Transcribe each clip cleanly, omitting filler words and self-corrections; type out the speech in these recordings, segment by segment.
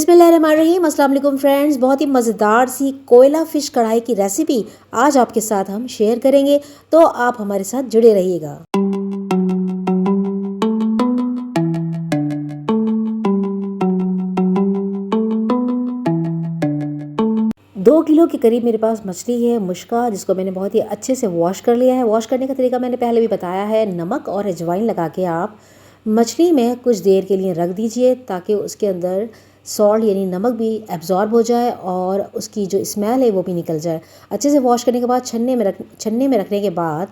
बिस्मिल्लाहिर्रहमानिर्रहीम। अस्सलाम वालेकुम फ्रेंड्स। बहुत ही मज़ेदार सी कोयला फ़िश कढ़ाई की रेसिपी आज आपके साथ हम शेयर करेंगे, तो आप हमारे साथ जुड़े रहिएगा। 2 किलो के करीब मेरे पास मछली है मुश्का, जिसको मैंने बहुत ही अच्छे से वॉश कर लिया है। वॉश करने का तरीका मैंने पहले भी बताया है। नमक और अजवाइन लगा के आप मछली में कुछ देर के लिए रख दीजिए ताकि उसके अंदर सॉल्ट यानी नमक भी एब्जॉर्ब हो जाए और उसकी जो स्मेल है वो भी निकल जाए। अच्छे से वॉश करने के बाद छन्ने में रखने के बाद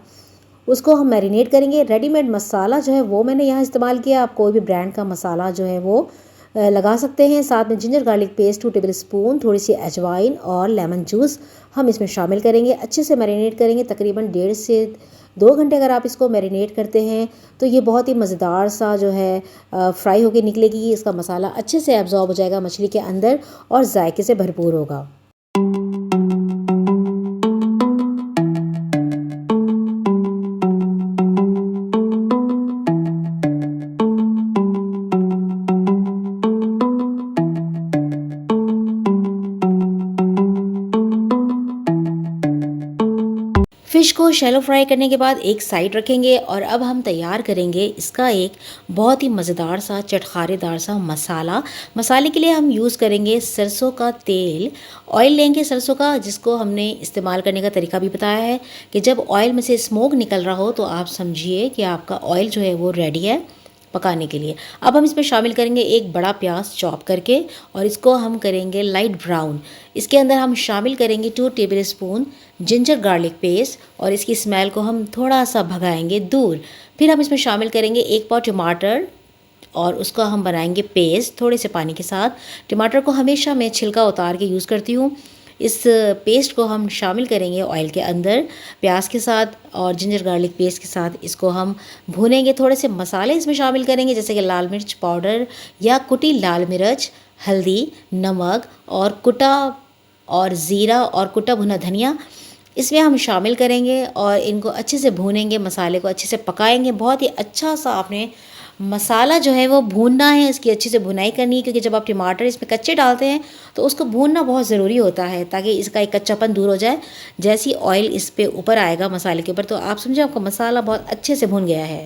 उसको हम मैरिनेट करेंगे। रेडीमेड मसाला जो है वो मैंने यहाँ इस्तेमाल किया। आप कोई भी ब्रांड का मसाला जो है वो लगा सकते हैं। साथ में ginger garlic paste 2 table spoon, थोड़ी सी अजवाइन और लेमन जूस हम इसमें शामिल करेंगे। अच्छे से मैरिनेट करेंगे, तकरीबन 1.5 से 2 घंटे अगर आप इसको मैरिनेट करते हैं तो ये बहुत ही मज़ेदार सा जो है फ्राई होके निकलेगी। इसका मसाला अच्छे से एब्जॉर्ब हो जाएगा मछली के अंदर और जायके से भरपूर होगा। फ़िश को शैलो फ्राई करने के बाद एक साइड रखेंगे और अब हम तैयार करेंगे इसका एक बहुत ही मज़ेदार सा चटखारेदार सा मसाला। मसाले के लिए हम यूज़ करेंगे सरसों का तेल। ऑयल लेंगे सरसों का, जिसको हमने इस्तेमाल करने का तरीका भी बताया है कि जब ऑयल में से स्मोक निकल रहा हो तो आप समझिए कि आपका ऑयल जो है वो रेडी है पकाने के लिए। अब हम इसमें शामिल करेंगे एक बड़ा प्याज चॉप करके और इसको हम करेंगे लाइट ब्राउन। इसके अंदर हम शामिल करेंगे 2 table spoon ginger garlic paste और इसकी स्मेल को हम थोड़ा सा भगाएंगे दूर। फिर हम इसमें शामिल करेंगे 1 पाव टमाटर और उसका हम बनाएंगे पेस्ट थोड़े से पानी के साथ। टमाटर को हमेशा मैं छिलका उतार के यूज़ करती हूँ। इस पेस्ट को हम शामिल करेंगे ऑयल के अंदर प्याज के साथ और जिंजर गार्लिक पेस्ट के साथ। इसको हम भूनेंगे। थोड़े से मसाले इसमें शामिल करेंगे जैसे कि लाल मिर्च पाउडर या कुटी लाल मिर्च, हल्दी, नमक और कुटा और ज़ीरा और कुटा भुना धनिया इसमें हम शामिल करेंगे और इनको अच्छे से भूनेंगे। मसाले को अच्छे से पकाएंगे। बहुत ही अच्छा सा आपने मसाला जो है वो भूनना है, इसकी अच्छे से भुनाई करनी है, क्योंकि जब आप टमाटर इसमें कच्चे डालते हैं तो उसको भूनना बहुत ज़रूरी होता है ताकि इसका एक कच्चापन दूर हो जाए। जैसे ही ऑयल इस पे ऊपर आएगा मसाले के ऊपर तो आप समझे आपका मसाला बहुत अच्छे से भुन गया है।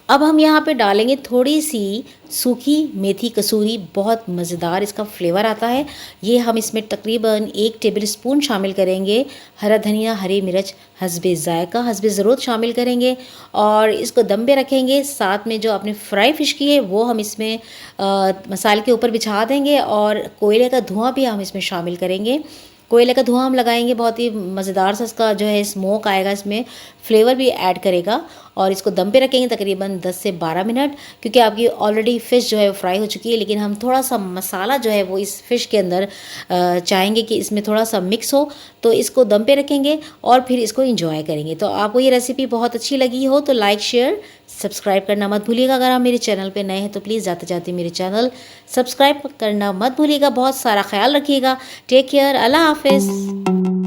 अब हम यहाँ पे डालेंगे थोड़ी सी सूखी मेथी कसूरी। बहुत मज़ेदार इसका फ्लेवर आता है। ये हम इसमें तकरीबन 1 टेबल स्पून शामिल करेंगे। हरा धनिया, हरी मिर्च हस्बे ज़ायका हस्बे ज़रूरत शामिल करेंगे और इसको दम पे रखेंगे। साथ में जो आपने फ्राई फ़िश की है वो हम इसमें मसाले के ऊपर बिछा देंगे और कोयले का धुआं भी हम इसमें शामिल करेंगे। कोयले का धुआं हम लगाएंगे, बहुत ही मज़ेदार सा इसका जो है स्मोक आएगा, इसमें फ्लेवर भी ऐड करेगा। और इसको दम पे रखेंगे तकरीबन 10 से 12 मिनट, क्योंकि आपकी ऑलरेडी फ़िश जो है वो फ्राई हो चुकी है, लेकिन हम थोड़ा सा मसाला जो है वो इस फ़िश के अंदर चाहेंगे कि इसमें थोड़ा सा मिक्स हो, तो इसको दम पे रखेंगे और फिर इसको इंजॉय करेंगे। तो आपको ये रेसिपी बहुत अच्छी लगी हो तो लाइक शेयर सब्सक्राइब करना मत भूलिएगा। अगर आप मेरे चैनल पे नए हैं तो प्लीज़ जाते जाते मेरे चैनल सब्सक्राइब करना मत भूलिएगा। बहुत सारा ख्याल रखिएगा। Take care. अल्लाह हाफिज़।